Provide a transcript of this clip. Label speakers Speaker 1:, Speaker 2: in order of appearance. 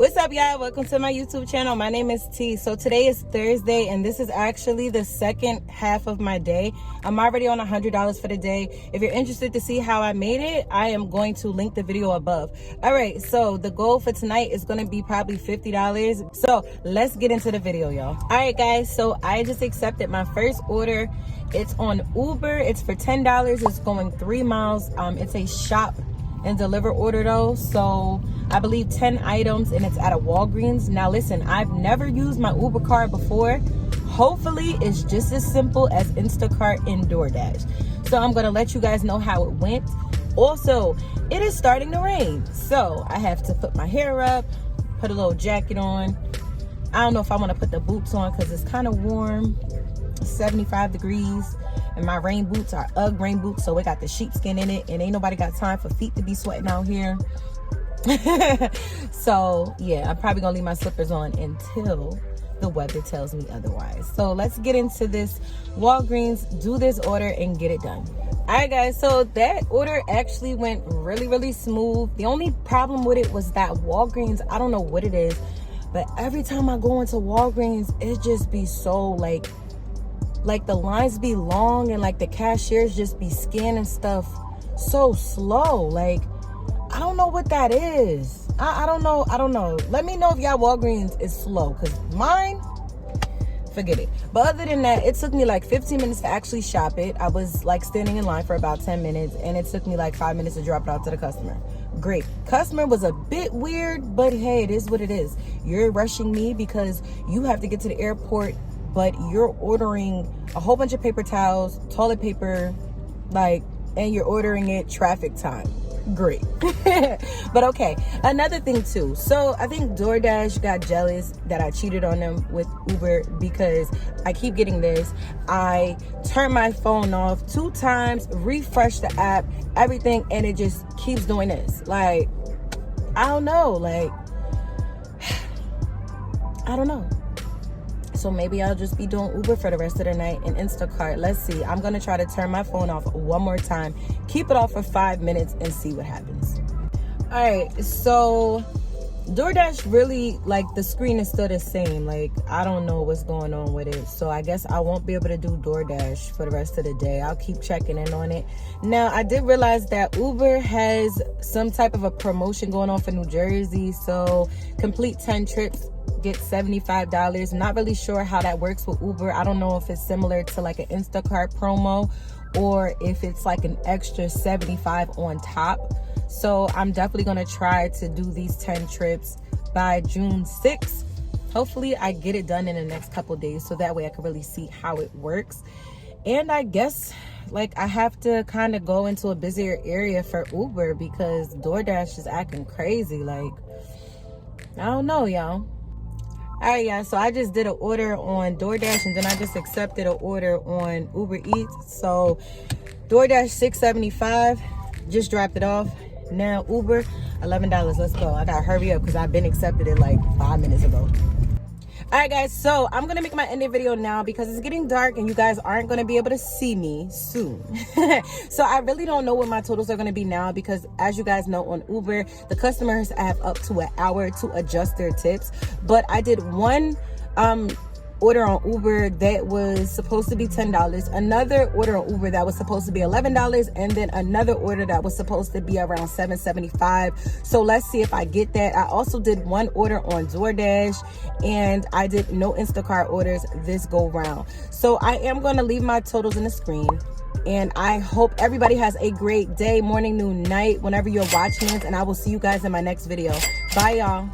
Speaker 1: What's up, y'all? Welcome to my YouTube channel. My name is T. So today is Thursday, and this is actually the second half of my day. I'm already on $100 for the day. If you're interested to see how I made it, I am going to link the video above. All right, so the goal for tonight is going to be probably $50. So let's get into the video, y'all. All right, guys, so I just accepted my first order. It's on Uber. It's for $10. It's going 3 miles. It's a shop and deliver order though, so I believe 10 items, and it's at a Walgreens. Now listen, I've never used my Uber card before. Hopefully it's just as simple as Instacart and Doordash. So I'm gonna let you guys know how it went. Also, it is starting to rain, so I have to put my hair up, put a little jacket on. I don't know if I want to put the boots on because it's kind of warm, 75 degrees. And my rain boots are UGG rain boots, so it got the sheepskin in it, and ain't nobody got time for feet to be sweating out here. So yeah, I'm probably gonna leave my slippers on until the weather tells me otherwise. So let's get into this Walgreens, do this order and get it done. All right, guys, so that order actually went really smooth. The only problem with it was that Walgreens, I don't know what it is, but every time I go into Walgreens, it just be so like the lines be long, and like the cashiers just be scanning stuff so slow. Like, I don't know what that is. I don't know. Let me know if y'all Walgreens is slow, because mine, forget it. But other than that, it took me like 15 minutes to actually shop it. I was like standing in line for about 10 minutes, and it took me like 5 minutes to drop it off to the customer. Great. Customer was a bit weird, but hey, it is what it is. You're rushing me because you have to get to the airport, but you're ordering a whole bunch of paper towels, toilet paper, and you're ordering it traffic time. Great. But okay, another thing too. So I think Doordash got jealous that I cheated on them with Uber, because I keep getting this. I turn my phone off 2 times, refresh the app, everything, and it just keeps doing this. Like, I don't know. I don't know. So maybe I'll just be doing Uber for the rest of the night and Instacart. Let's see. I'm going to try to turn my phone off one more time, keep it off for 5 minutes, and see what happens. All right. So Doordash really, the screen is still the same. I don't know what's going on with it. So I guess I won't be able to do Doordash for the rest of the day. I'll keep checking in on it. Now, I did realize that Uber has some type of a promotion going on for New Jersey. So complete 10 trips, get $75. Not really sure how that works with Uber. I don't know if it's similar to an Instacart promo, or if it's an extra 75 on top. So I'm definitely going to try to do these 10 trips by June 6th. Hopefully I get it done in the next couple days, so that way I can really see how it works. And I guess I have to kind of go into a busier area for Uber, because Doordash is acting crazy. I don't know, y'all. All right, y'all, so I just did an order on Doordash, and then I just accepted an order on Uber Eats. So Doordash $6.75, just dropped it off. Now Uber $11. Let's go. I gotta hurry up because I've been accepted it 5 minutes ago. All right, guys, so I'm gonna make my ending video now because it's getting dark and you guys aren't gonna be able to see me soon. So I really don't know what my totals are gonna be now, because as you guys know, on Uber, the customers have up to an hour to adjust their tips. But I did one order on Uber that was supposed to be $10, another order on Uber that was supposed to be $11, and then another order that was supposed to be around $7.75. So let's see if I get that. I also did one order on Doordash, and I did no Instacart orders this go round. So I am going to leave my totals in the screen, and I hope everybody has a great day, morning, noon, night, whenever you're watching this, and I will see you guys in my next video. Bye, y'all.